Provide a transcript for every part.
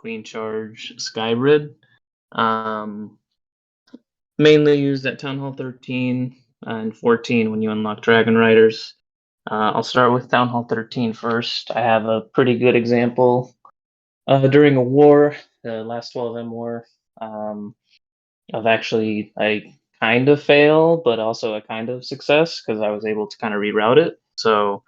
Queen Charge Skybrid. Um, Mainly used at Town Hall 13 and 14 when you unlock Dragon Riders. I'll start with Town Hall 13 first. I have a pretty good example. During a war, the last 12M war, um, of actually I kind of fail, but also a kind of success because I was able to kind of reroute it. So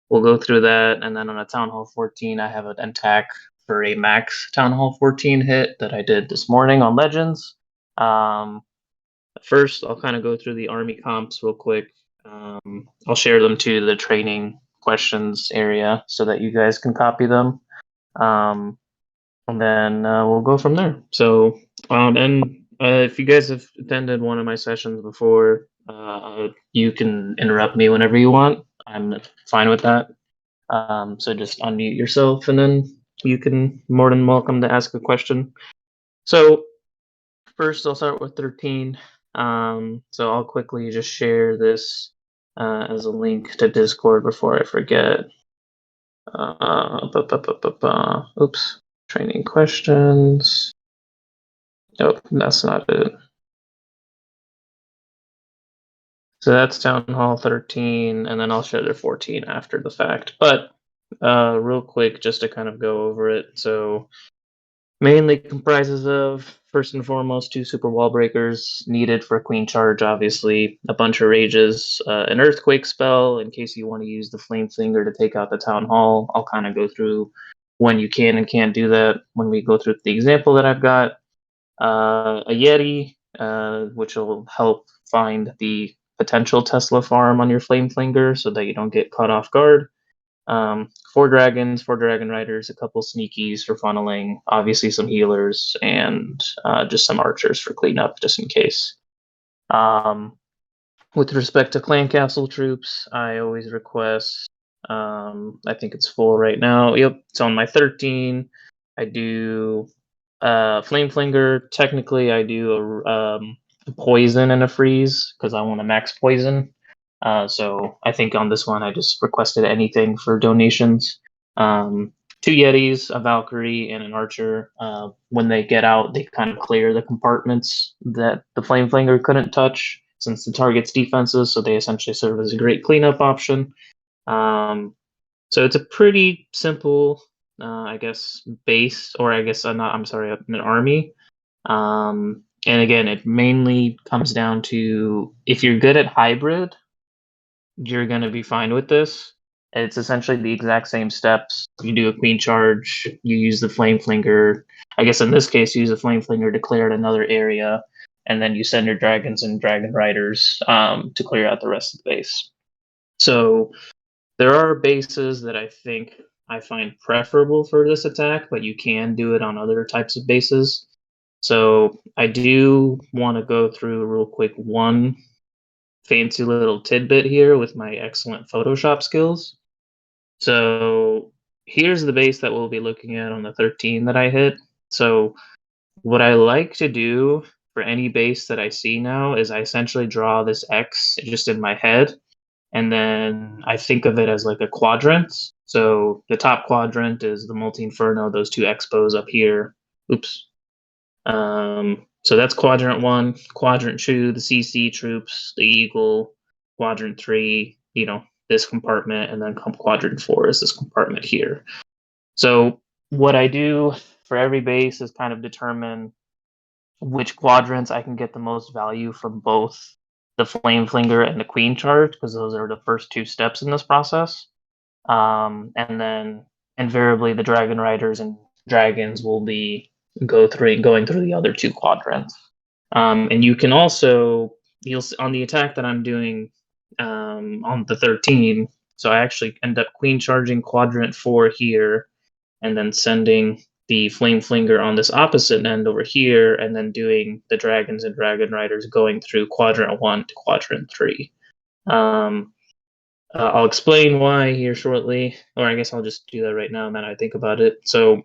we'll go through that, and then on a Town Hall 14, I have an attack for a max Town Hall 14 hit that I did this morning on Legends. Um, First, I'll kind of go through the army comps real quick. I'll share them to the training questions area so that you guys can copy them. Um, and then we'll go from there. So, and if you guys have attended one of my sessions before, you can interrupt me whenever you want. I'm fine with that. So just unmute yourself, and then you can more than welcome to ask a question. So first, I'll start with 13. So I'll quickly just share this as a link to Discord before I forget. Oops. Training questions. Nope, that's not it. So that's Town Hall 13, and then I'll share their 14 after the fact. But real quick, just to kind of go over it. So mainly comprises of, first and foremost, 2 super wall breakers needed for Queen Charge, obviously, a bunch of rages, an Earthquake spell in case you want to use the Flame Finger to take out the Town Hall. I'll kind of go through when you can and can't do that when we go through the example that I've got. A Yeti, which will help find the potential Tesla farm on your Flame Finger so that you don't get caught off guard. 4 dragons, 4 dragon riders, a couple sneakies for funneling, obviously some healers, and just some archers for cleanup, just in case. With respect to clan castle troops, I always request. I think it's full right now. Yep, it's on my 13. I do flame flinger. Technically, I do a poison and a freeze because I want to max poison. So I think on this one, I just requested anything for donations. 2 Yetis, a Valkyrie, and an Archer. When they get out, they kind of clear the compartments that the Flame Flinger couldn't touch since the target's defenses, so they essentially serve as a great cleanup option. So it's a pretty simple, I guess, base, or I guess I'm sorry, an army. And again, it mainly comes down to if you're good at hybrid, you're going to be fine with this. It's essentially the exact same steps. You do a queen charge, you use the flame flinger. I guess in this case, you use a flame flinger to clear out another area, and then you send your dragons and dragon riders to clear out the rest of the base. So there are bases that I think I find preferable for this attack, but you can do it on other types of bases. So I do want to go through real quick one fancy little tidbit here with my excellent Photoshop skills. So here's the base that we'll be looking at on the 13 that I hit. So what I like to do for any base that I see now is I essentially draw this X just in my head, and then I think of it as like a quadrant. So the top quadrant is the Multi-Inferno, those 2 expos up here. Oops. So that's quadrant 1. Quadrant 2, the CC troops, the Eagle. Quadrant 3, this compartment, and then quadrant 4 is this compartment here. So what I do for every base is kind of determine which quadrants I can get the most value from both the flame flinger and the queen charge, because those are the first 2 steps in this process. And then invariably the dragon riders and dragons will be going through the other 2 quadrants. And you can also, you'll on the attack that I'm doing on the 13. So I actually end up queen charging quadrant 4 here, and then sending the flame flinger on this opposite end over here, and then doing the dragons and dragon riders going through quadrant 1 to quadrant 3. I'll explain why here shortly, or I guess I'll just do that right now and then I think about it. So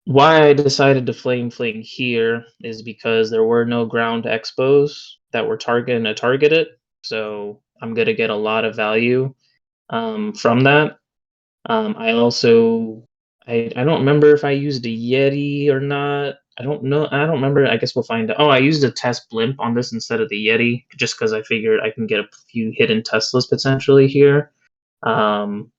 why I decided to flame fling here is because there were no ground expos that were targeted, so I'm gonna get a lot of value from that. I also I don't remember if I used a Yeti or not. I don't know. I don't remember. I guess we'll find out. Oh, I used a test blimp on this instead of the Yeti, just because I figured I can get a few hidden Teslas potentially here. Um,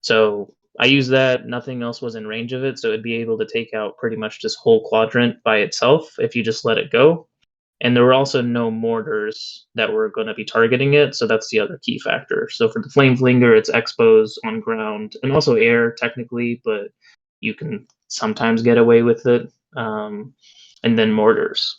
so I used that. Nothing else was in range of it, so it'd be able to take out pretty much this whole quadrant by itself if you just let it go. And there were also no mortars that were going to be targeting it, so that's the other key factor. So for the flame flinger, it's expos on ground and also air technically, but you can sometimes get away with it. And then mortars.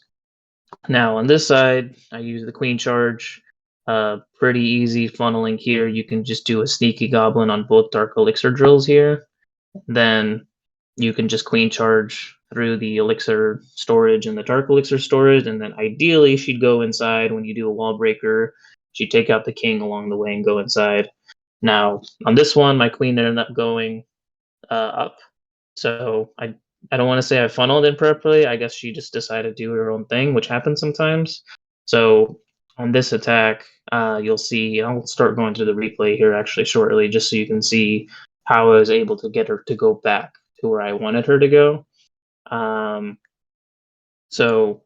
Now on this side, I use the queen charge. Pretty easy funneling here. You can just do a sneaky goblin on both dark elixir drills here. Then you can just queen charge through the elixir storage and the dark elixir storage, and then ideally she'd go inside when you do a wall breaker. She'd take out the king along the way and go inside. Now on this one, my queen ended up going up, so I don't want to say I funneled in properly. I guess she just decided to do her own thing, which happens sometimes. So on this attack, you'll see. I'll start going to the replay here actually shortly, just so you can see how I was able to get her to go back to where I wanted her to go. So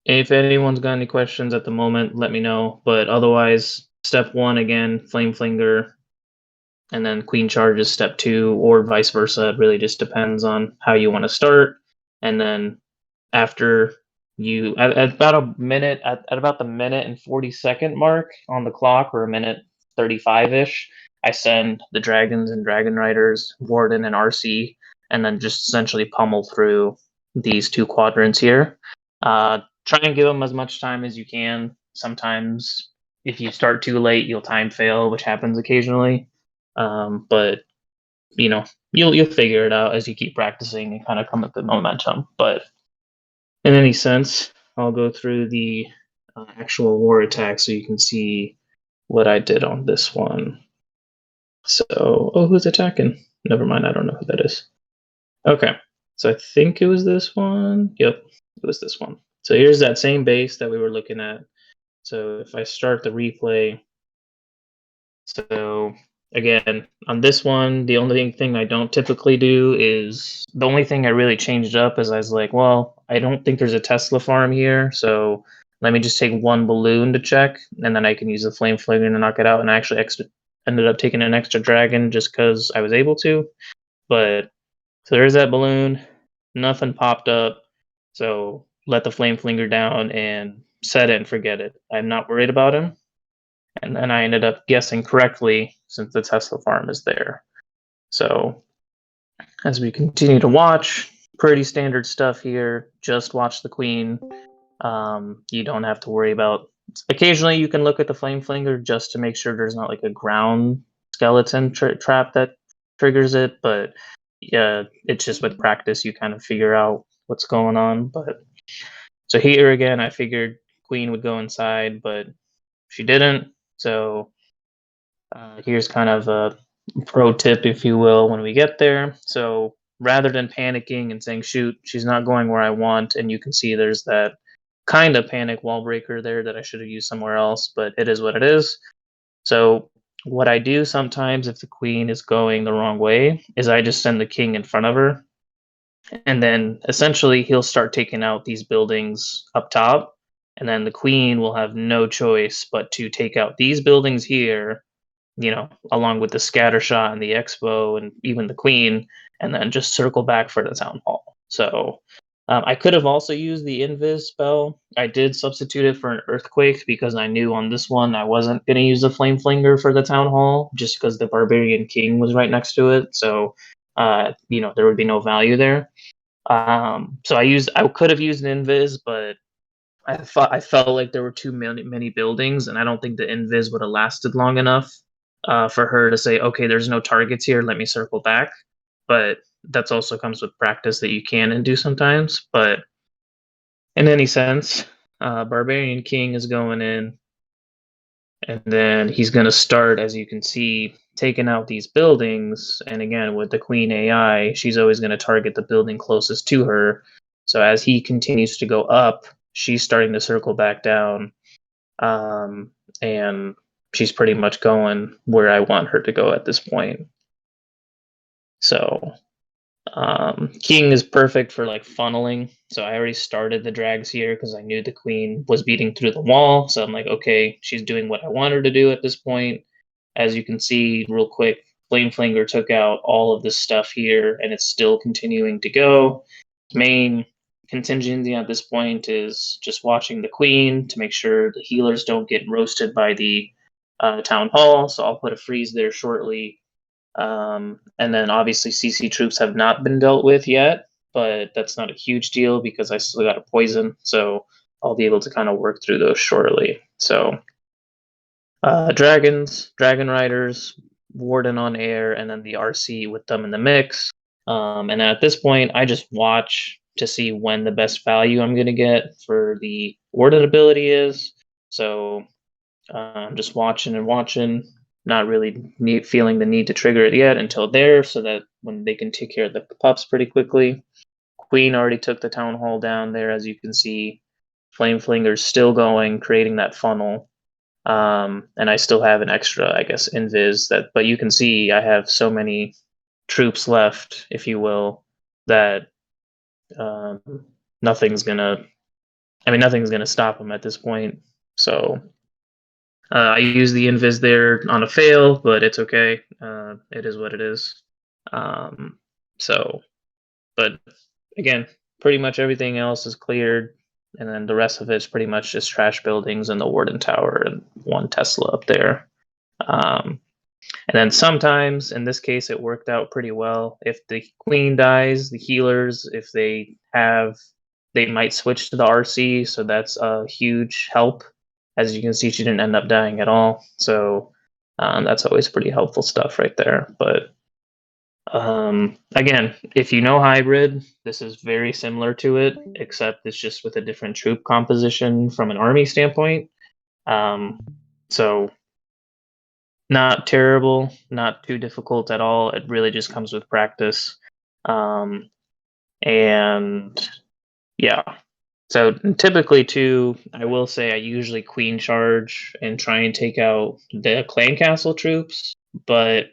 if anyone's got any questions at the moment, let me know. But otherwise, step one again, flame flinger, and then queen charge is step two, or vice versa. It really just depends on how you want to start. And then after you at about a minute at about the minute and 40-second mark on the clock, or a minute 35-ish, I send the dragons and dragon riders, Warden and RC, and then just essentially pummel through these two quadrants here. Try and give them as much time as you can. Sometimes if you start too late, you'll time fail, which happens occasionally. But you know, you'll figure it out as you keep practicing and kind of come up with momentum. But in any sense, I'll go through the actual war attack so you can see what I did on this one. So, oh, who's attacking? Never mind, I don't know who that is. Okay, so I think it was this one. Yep, it was this one. So here's that same base that we were looking at. So if I start the replay, so again, on this one, the only thing I don't typically do is the only thing I really changed up is I was like, well, I don't think there's a Tesla farm here, so let me just take one balloon to check, and then I can use the flame flinger to knock it out. And I actually ended up taking an extra dragon just because I was able to. But so there's that balloon. Nothing popped up, so let the flame flinger down and set it and forget it. I'm not worried about him. And then I ended up guessing correctly since the Tesla farm is there. So as we continue to watch, pretty standard stuff here. Just watch the queen. You don't have to worry about. Occasionally, you can look at the flame flinger just to make sure there's not like a ground skeleton trap that triggers it. But yeah, it's just with practice you kind of figure out what's going on. But so here again, I figured queen would go inside, but she didn't. So here's kind of a pro tip, if you will, when we get there. So rather than panicking and saying, shoot, she's not going where I want, and you can see there's that kind of panic wall breaker there that I should have used somewhere else, but it is what it is. So what I do sometimes if the queen is going the wrong way is I just send the king in front of her, and then essentially he'll start taking out these buildings up top, and then the queen will have no choice but to take out these buildings here, along with the scatter shot and the expo and even the queen, and then just circle back for the town hall. So I could have also used the invis spell. I did substitute it for an earthquake because I knew on this one I wasn't going to use the flame flinger for the town hall just because the barbarian king was right next to it. So there would be no value there. So I could have used an invis, but I felt like there were too many buildings, and I don't think the invis would have lasted long enough for her to say, okay, there's no targets here, let me circle back. But that's also comes with practice that you can and do sometimes. But in any sense, Barbarian King is going in, and then he's going to start, as you can see, taking out these buildings. And again, with the Queen AI, she's always going to target the building closest to her. So as he continues to go up, she's starting to circle back down. And she's pretty much going where I want her to go at this point. So King is perfect for like funneling. So I already started the drags here because I knew the queen was beating through the wall. So I'm like, okay, she's doing what I want her to do at this point. As you can see, real quick, Flame Flinger took out all of this stuff here, and it's still continuing to go. Main contingency at this point is just watching the queen to make sure the healers don't get roasted by the town hall. So I'll put a freeze there shortly. And then obviously CC troops have not been dealt with yet, but that's not a huge deal because I still got a poison, so I'll be able to kind of work through those shortly. So dragons, dragon riders, warden on air, and then the RC with them in the mix. And at this point, I just watch to see when the best value I'm going to get for the warden ability is. So I'm just watching and watching, not really feeling the need to trigger it yet until there, so that when they can take care of the pups pretty quickly. Queen already took the town hall down there, as you can see. Flame Flinger's still going, creating that funnel. And I still have an extra, I guess, invis that, but you can see I have so many troops left, if you will, that um, nothing's gonna. I mean, nothing's gonna stop them at this point. So I use the invis there on a fail, but it's okay. It is what it is. Um, so, but again, pretty much everything else is cleared, and then the rest of it's pretty much just trash buildings and the Warden Tower and one Tesla up there. Um, and then sometimes, in this case, it worked out pretty well. If the queen dies, the healers, if they have, they might switch to the RC, so that's a huge help. As you can see, she didn't end up dying at all, so that's always pretty helpful stuff right there. But again, if you know hybrid, this is very similar to it, except it's just with a different troop composition from an army standpoint. So not terrible, not too difficult at all. It really just comes with practice. Um, and yeah. So typically too, I will say I usually queen charge and try and take out the clan castle troops, but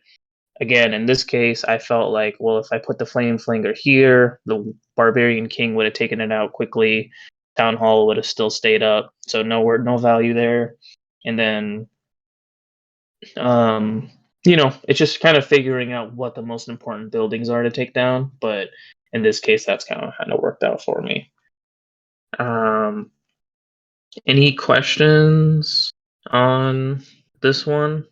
again, in this case, I felt like, well, if I put the flame flinger here, the barbarian king would have taken it out quickly. Town hall would have still stayed up, so no value there. And then um, it's just kind of figuring out what the most important buildings are to take down. But in this case, that's kind of worked out for me. Um, any questions on this one?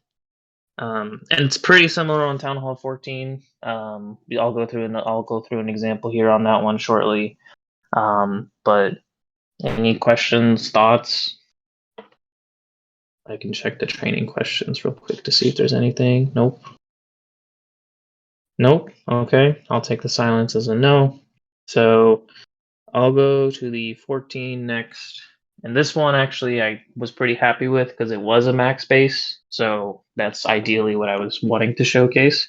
And it's pretty similar on Town Hall 14. I'll go through an example here on that one shortly. But any questions, thoughts? I can check the training questions real quick to see if there's anything. Nope. Nope. Okay. I'll take the silence as a no. So I'll go to the 14 next. And this one actually I was pretty happy with because it was a max base. So that's ideally what I was wanting to showcase.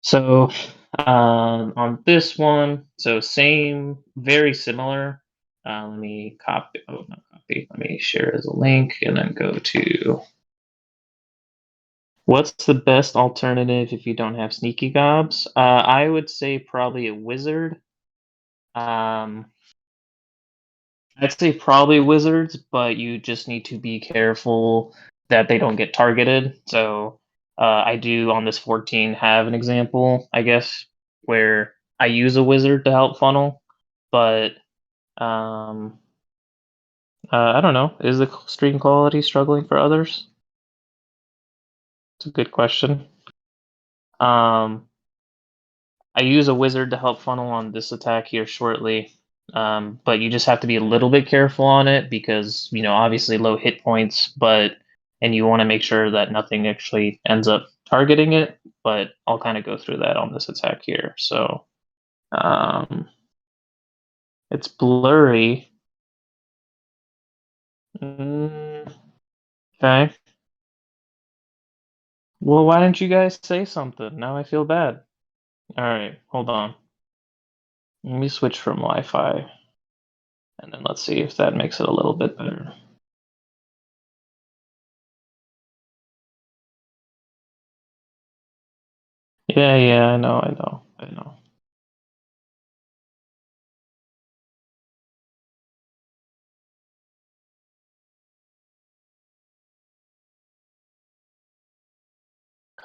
So on this one, so same, very similar. Let me copy. Oh, not copy. Let me share as a link and then go to. What's the best alternative if you don't have sneaky gobs? I would say probably a wizard. Um, I'd say probably wizards, but you just need to be careful that they don't get targeted. So I do on this 14 have an example, I guess, where I use a wizard to help funnel, but um, I don't know. Is the stream quality struggling for others? It's a good question. Um, I use a wizard to help funnel on this attack here shortly. But you just have to be a little bit careful on it because, obviously low hit points, and you want to make sure that nothing actually ends up targeting it. But I'll kind of go through that on this attack here. So it's blurry. Okay. Well, why didn't you guys say something? Now I feel bad. All right, hold on. Let me switch from Wi-Fi, and then let's see if that makes it a little bit better. Yeah, I know.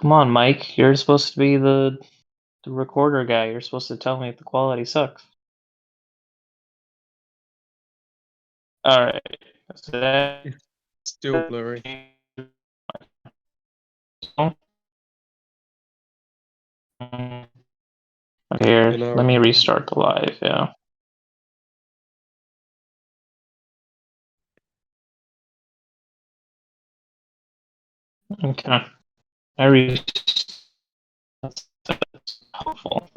Come on, Mike. You're supposed to be the recorder guy. You're supposed to tell me if the quality sucks. Alright. So that Still blurry. Okay, here, You know, let me restart the live, yeah. Okay. That's helpful.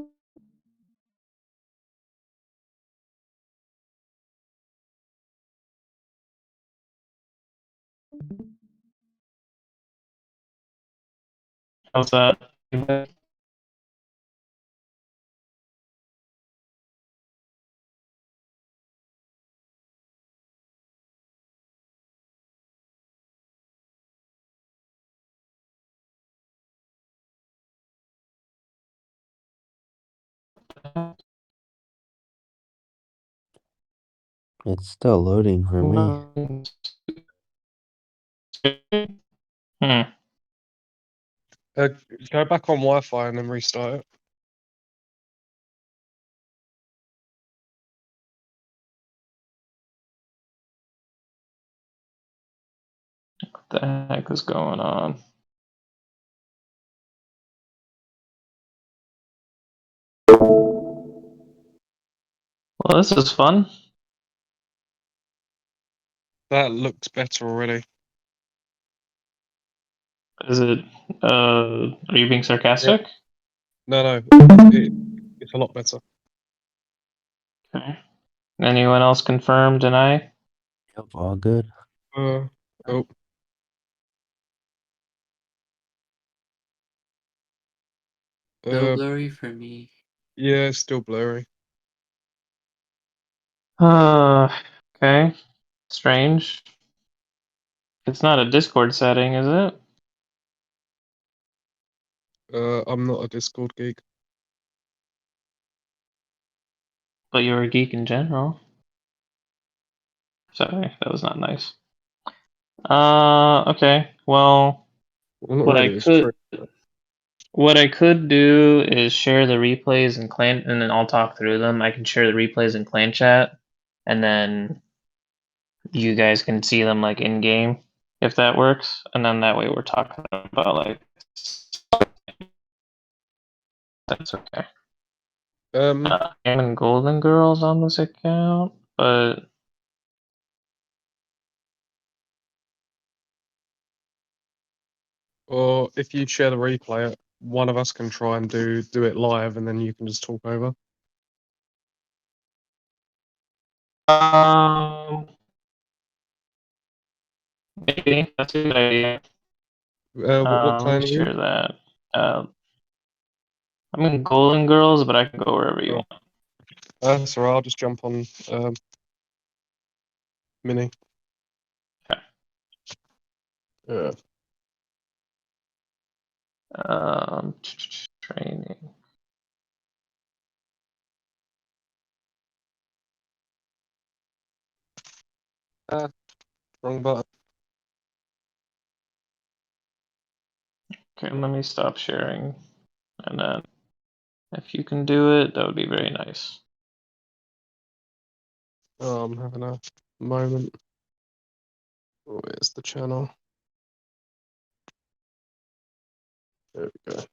How's that? It's still loading for me. go back on Wi-Fi and then restart it. What the heck is going on? Well, this is fun. That looks better already. Is it, are you being sarcastic? No, it's a lot better. Okay. Anyone else confirm, deny? Yep, all good. Oh. Still blurry for me. Yeah, it's still blurry. Okay. Strange. It's not a Discord setting, is it? I'm not a Discord geek. But you're a geek in general. Sorry, that was not nice. Okay. Well, Well, not what really. I It's could true. what I could do is share the replays in clan, and then I'll talk through them. I can share the replays in clan chat, and then you guys can see them like in game, if that works. And then that way we're talking about like that's okay. And Golden Girls on this account, but or if you share the replay, one of us can try and do it live, and then you can just talk over. maybe that's a good idea. What Let me clan are you? share that. I'm in Golden Girls, but I can go wherever you Oh. want. That's alright. I'll just jump on Mini. Okay. Yeah. Training. Wrong button. Okay, let me stop sharing, and then if you can do it, that would be very nice. Oh, I'm having a moment. Where's the channel? There we go.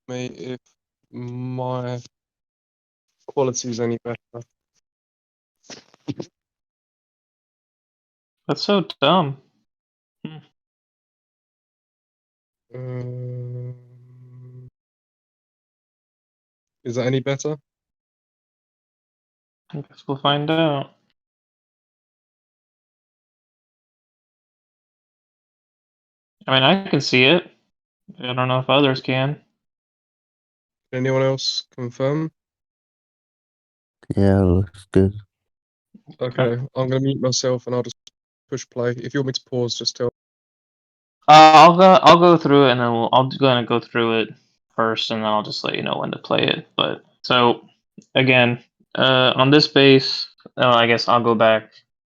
Me, if my quality is any better. That's so dumb. Is that any better? I guess we'll find out. I mean, I can see it. I don't know if others can. Anyone else confirm? Yeah, looks good. Okay, I'm gonna mute myself and I'll just push play. If you want me to pause, just tell. I'll go through it, and then I'll gonna go through it first, and then I'll just let you know when to play it. But so again, on this base, I guess I'll go back.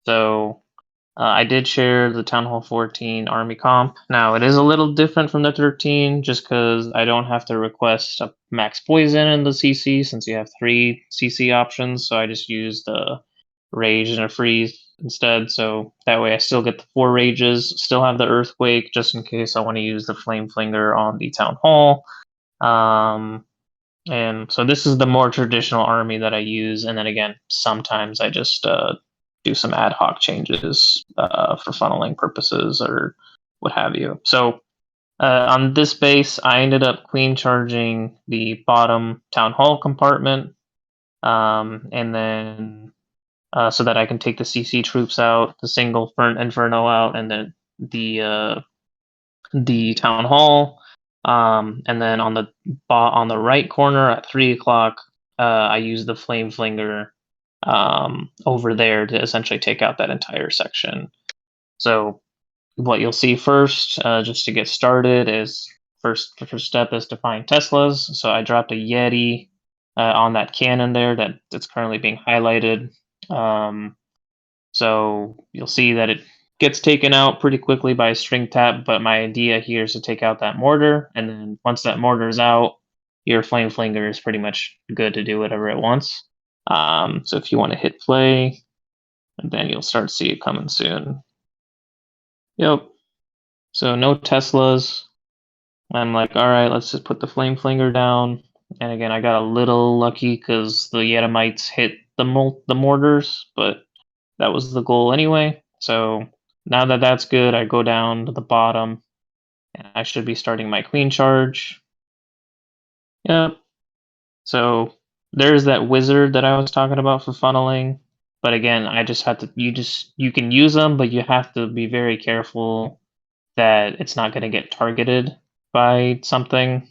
So I did share the Town Hall 14 Army comp. Now, it is a little different from the 13 just because I don't have to request a max poison in the CC since you have 3 CC options. So I just use the rage and a freeze instead. So that way I still get the 4 rages, still have the earthquake just in case I want to use the flame flinger on the Town Hall. And so this is the more traditional army that I use. And then again, sometimes I just do some ad hoc changes for funneling purposes or what have you. So on this base, I ended up queen charging the bottom town hall compartment, and then so that I can take the CC troops out, the single Inferno out, and then the town hall. And then on the right corner at 3 o'clock, I use the flame flinger over there to essentially take out that entire section. So what you'll see first, just to get started, is the first step is to find Teslas. So I dropped a Yeti on that cannon there that's currently being highlighted. So you'll see that it gets taken out pretty quickly by a string tap, but my idea here is to take out that mortar, and then once that mortar is out, your flame flinger is pretty much good to do whatever it wants. So if you want to hit play, and then you'll start to see it coming soon. Yep. So no Teslas. I'm like, all right, let's just put the flame flinger down. And again, I got a little lucky because the Yetamites hit the mortars, but that was the goal anyway. So now that that's good, I go down to the bottom, and I should be starting my queen charge. Yep. So there's that wizard that I was talking about for funneling. But again, I just have to. You can use them, but you have to be very careful that it's not going to get targeted by something.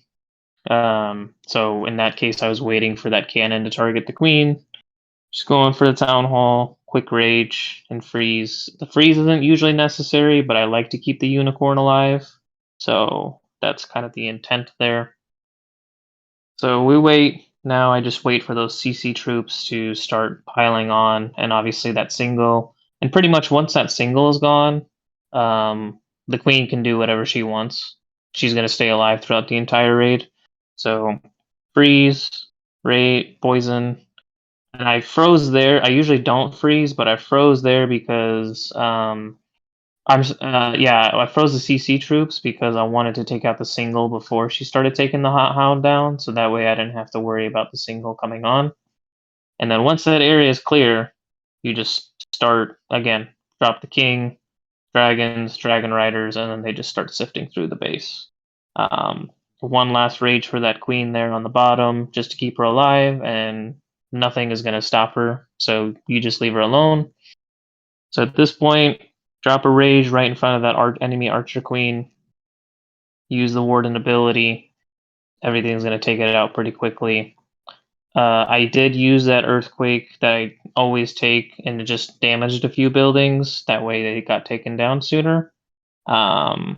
So in that case, I was waiting for that cannon to target the queen. Just going for the town hall, quick rage, and freeze. The freeze isn't usually necessary, but I like to keep the unicorn alive. So that's kind of the intent there. So we wait. Now I just wait for those CC troops to start piling on, and obviously that single. And pretty much once that single is gone, the queen can do whatever she wants. She's going to stay alive throughout the entire raid. So freeze, raid, poison, and I froze there. I usually don't freeze, but I froze there because I froze the CC troops because I wanted to take out the single before she started taking the hot hound down, so that way I didn't have to worry about the single coming on. And then once that area is clear, you just start again, drop the king, dragons, dragon riders, and then they just start sifting through the base. One last rage for that queen there on the bottom, just to keep her alive, and nothing is going to stop her. So you just leave her alone. So at this point, drop a rage right in front of that enemy archer queen. Use the warden ability. Everything's going to take it out pretty quickly. I did use that earthquake that I always take, and it just damaged a few buildings. That way they got taken down sooner. And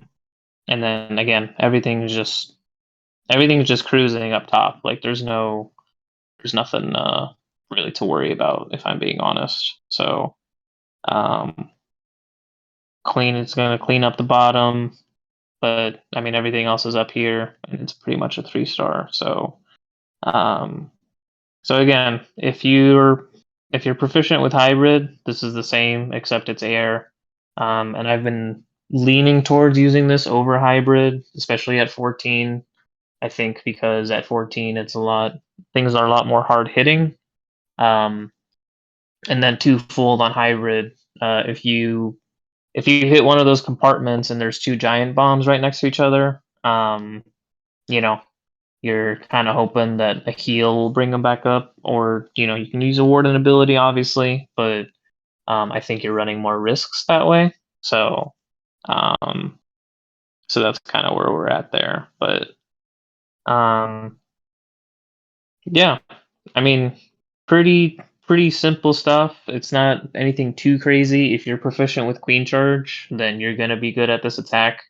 then again, everything's just cruising up top. Like there's nothing really to worry about, if I'm being honest. So it's going to clean up the bottom, but I mean everything else is up here, and it's pretty much a 3-star. So so again, if you're proficient with hybrid, this is the same except it's air. And I've been leaning towards using this over hybrid, especially at 14. I think because at 14 things are a lot more hard hitting. And then twofold on hybrid, if you hit one of those compartments and there's 2 giant bombs right next to each other, you're kind of hoping that a heal will bring them back up, or you can use a warden ability, obviously, but I think you're running more risks that way. So that's kind of where we're at there. But yeah, I mean, pretty simple stuff. It's not anything too crazy. If you're proficient with queen charge, then you're gonna be good at this attack.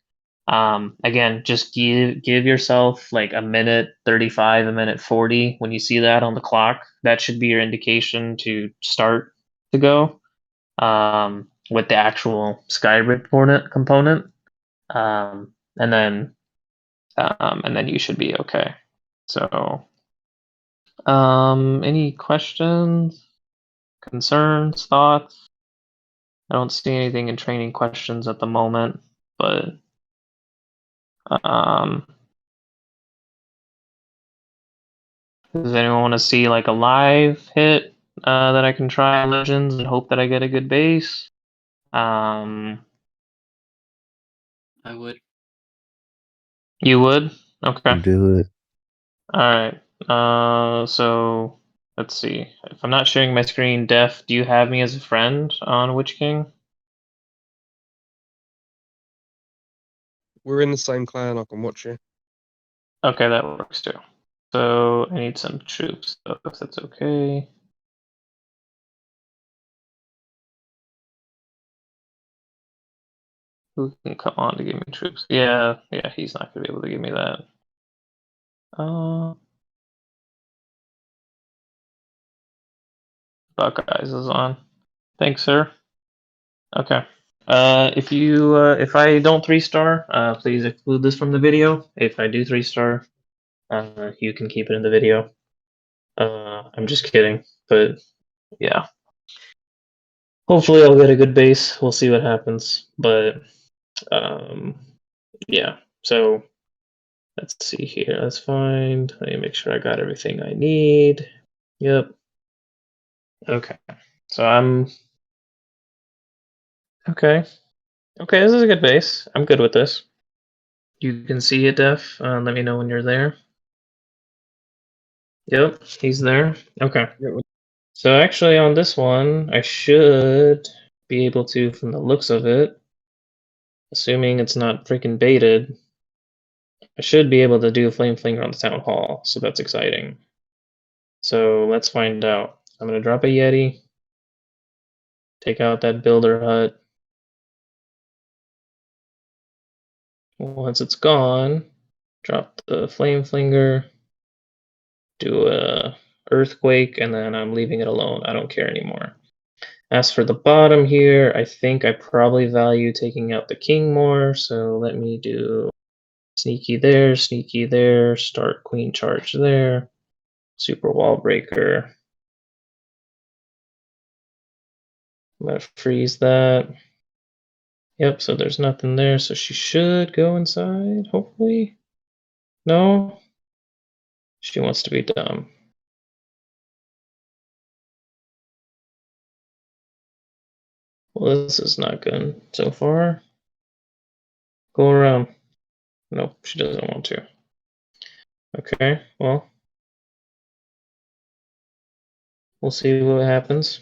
Again, just give yourself like a minute 35, a minute 40. When you see that on the clock, that should be your indication to start to go. with the actual Skybrid component, and then you should be okay. So, any questions, concerns, thoughts? I don't see anything in training questions at the moment, but does anyone want to see like a live hit that I can try on Legends and hope that I get a good base? I would. You would? Okay. Do it. All right. So let's see. If I'm not sharing my screen, Def, do you have me as a friend on Witch King? We're in the same clan. I can watch you. Okay, that works too. So I need some troops, though, if that's okay. Who can come on to give me troops? Yeah, he's not gonna be able to give me that. Buckeyes is on. Thanks, sir. Okay. If I don't 3-star, please exclude this from the video. If I do 3-star, you can keep it in the video. I'm just kidding, but yeah. Hopefully I'll get a good base. We'll see what happens, but yeah. So let's see here. Let's find. Let me make sure I got everything I need. Yep. Okay. So I'm okay. Okay, this is a good base. I'm good with this. You can see it, Def. Let me know when you're there. Yep, he's there. Okay. So actually on this one, I should be able to, from the looks of it, assuming it's not freaking baited, I should be able to do a Flame Flinger on the Town Hall, so that's exciting. So let's find out. I'm going to drop a Yeti, take out that Builder Hut. Once it's gone, drop the Flame Flinger, do a Earthquake, and then I'm leaving it alone. I don't care anymore. As for the bottom here, I think I probably value taking out the king more, so let me do sneaky there, start queen charge there, super wall breaker. I'm gonna freeze that. Yep, so there's nothing there, so she should go inside, hopefully. No? She wants to be dumb. Well, this is not good so far. Go around. Nope, she doesn't want to. Okay, well, we'll see what happens.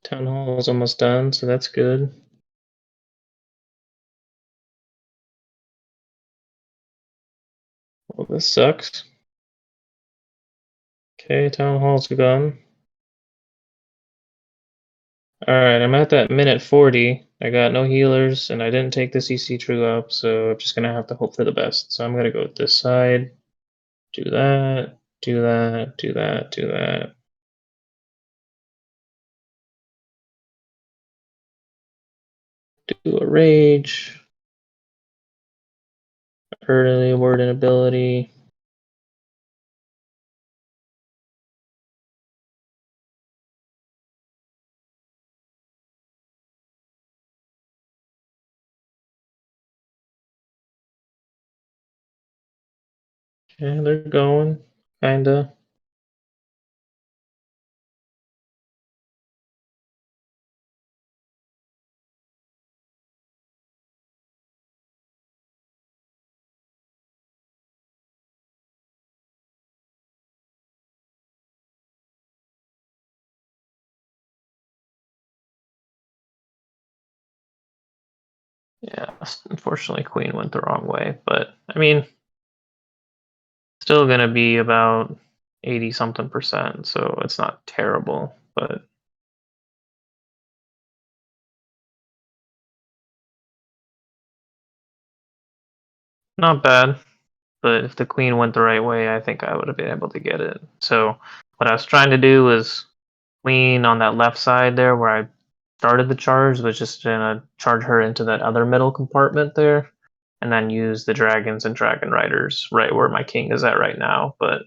Town Hall is almost done, so that's good. Well, this sucks. Okay, Town Hall's gone. Alright, I'm at that minute 40. I got no healers, and I didn't take the CC true up, so I'm just gonna have to hope for the best. So I'm gonna go with this side. Do that, do that, do that, do that. Do a rage. Early word and ability. Okay, they're going. Kinda. Yeah, unfortunately Queen went the wrong way, but I mean, still gonna be about 80 something percent, so it's not terrible, but not bad. But if the queen went the right way, I think I would have been able to get it. So what I was trying to do was queen on that left side there where I started the charge was just gonna charge her into that other middle compartment there, and then use the dragons and dragon riders right where my king is at right now. But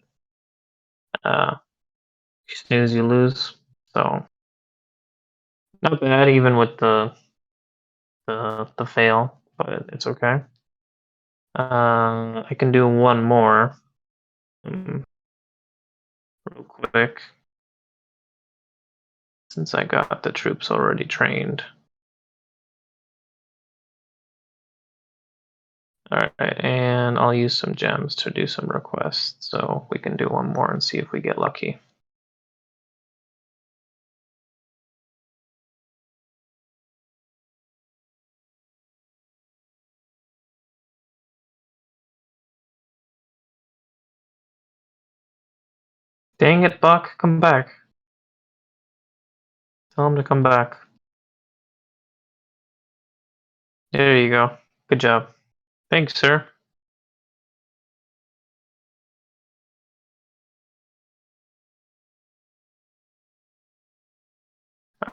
you snooze, you lose. So not bad, even with the fail, but it's okay. I can do one more real quick since I got the troops already trained. Alright, and I'll use some gems to do some requests, so we can do one more and see if we get lucky. Dang it, Buck, come back. Tell him to come back. There you go. Good job. Thanks, sir.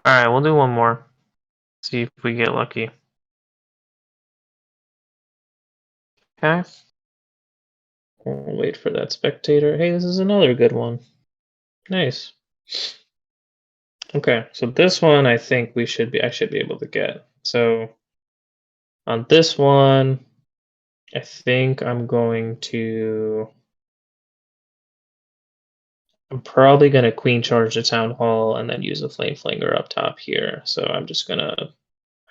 Alright, we'll do one more. See if we get lucky. Okay. We'll wait for that spectator. Hey, this is another good one. Nice. Okay, so this one I think I should be able to get. So on this one, I think I'm probably gonna queen charge the town hall and then use a flame flinger up top here. So I'm just gonna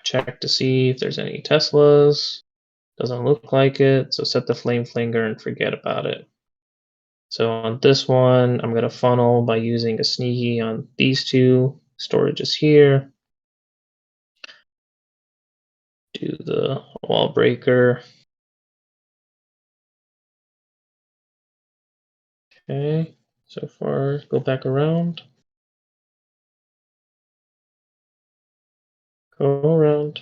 check to see if there's any Teslas. Doesn't look like it, so set the flame flinger and forget about it. So on this one, I'm gonna funnel by using a sneaky on these two. Storage is here. Do the wall breaker. Okay, so far, go back around. Go around.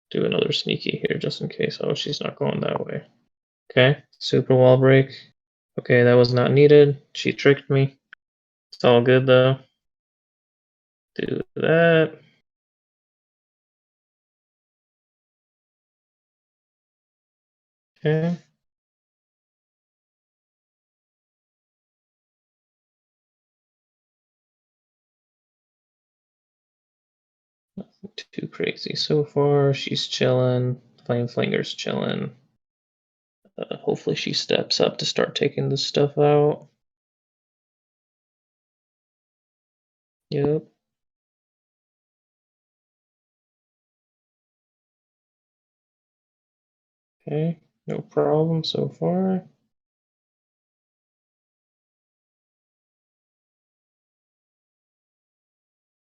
Do another sneaky here just in case. Oh, she's not going that way. Okay, super wall break. Okay, that was not needed. She tricked me. It's all good though. Do that. Okay. Nothing too crazy so far. She's chilling. Flame Flinger's chilling. Hopefully she steps up to start taking this stuff out. Yep. Okay, no problem so far.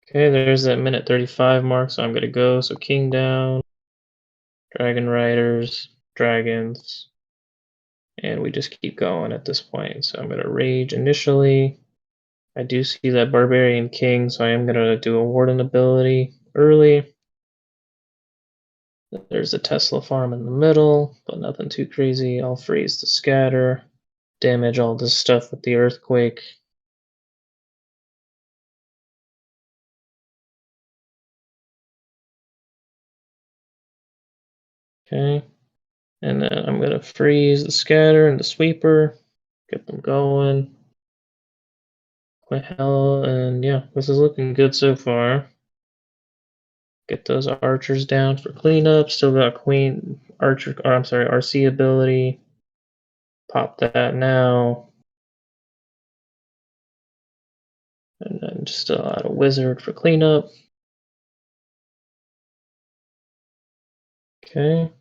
Okay, there's that minute 35 mark, so I'm gonna go. So king down, dragon riders, dragons, and we just keep going at this point. So I'm gonna rage initially. I do see that barbarian king, so I am gonna do a warden ability early. There's a Tesla farm in the middle, but nothing too crazy. I'll freeze the scatter, damage all this stuff with the earthquake. Okay, and then I'm gonna freeze the scatter and the sweeper, get them going. Quite hell, and yeah, this is looking good so far. Get those archers down for cleanup. Still got queen archer, or I'm sorry, RC ability. Pop that now. And then just add a wizard for cleanup. Okay.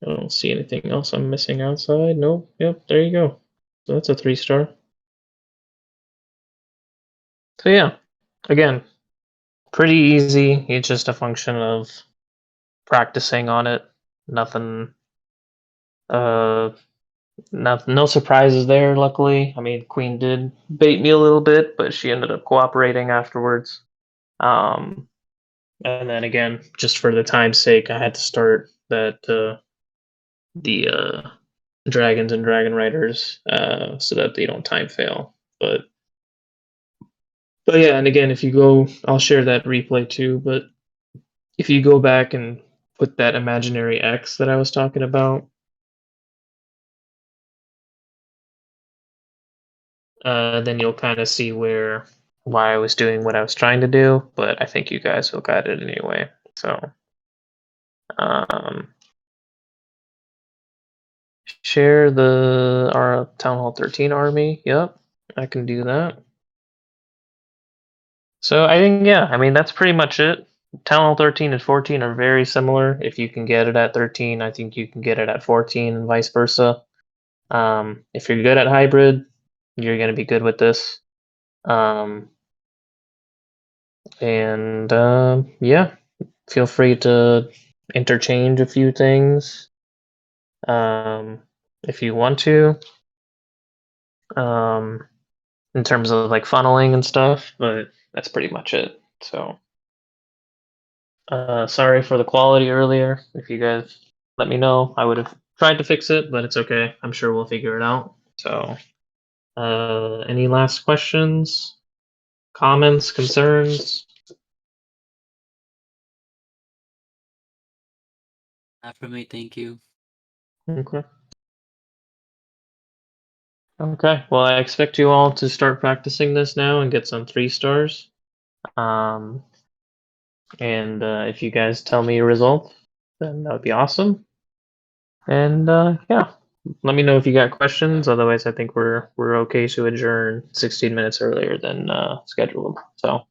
I don't see anything else I'm missing outside. Nope. Yep, there you go. So that's a 3-star. So yeah, again, pretty easy. It's just a function of practicing on it. Nothing no surprises there, luckily. I mean, Queen did bait me a little bit, but she ended up cooperating afterwards. And then again, just for the time's sake, I had to start the dragons and dragon riders so that they don't time fail. But But yeah, and again, if you go, I'll share that replay too. But if you go back and put that imaginary X that I was talking about, then you'll kind of see why I was doing what I was trying to do. But I think you guys will get it anyway. So, share our Town Hall 13 army. Yep, I can do that. So I think, yeah, I mean, that's pretty much it. Town Hall 13 and 14 are very similar. If you can get it at 13, I think you can get it at 14 and vice versa. If you're good at hybrid, you're going to be good with this. Yeah, feel free to interchange a few things if you want to, in terms of like funneling and stuff, but that's pretty much it. So, sorry for the quality earlier. If you guys let me know, I would have tried to fix it, but it's okay. I'm sure we'll figure it out. So, any last questions, comments, concerns? Not for me, thank you. Okay. Okay. Well, I expect you all to start practicing this now and get some 3 stars. And if you guys tell me your result, then that would be awesome. And yeah, let me know if you got questions. Otherwise, I think we're okay to adjourn 16 minutes earlier than scheduled. So.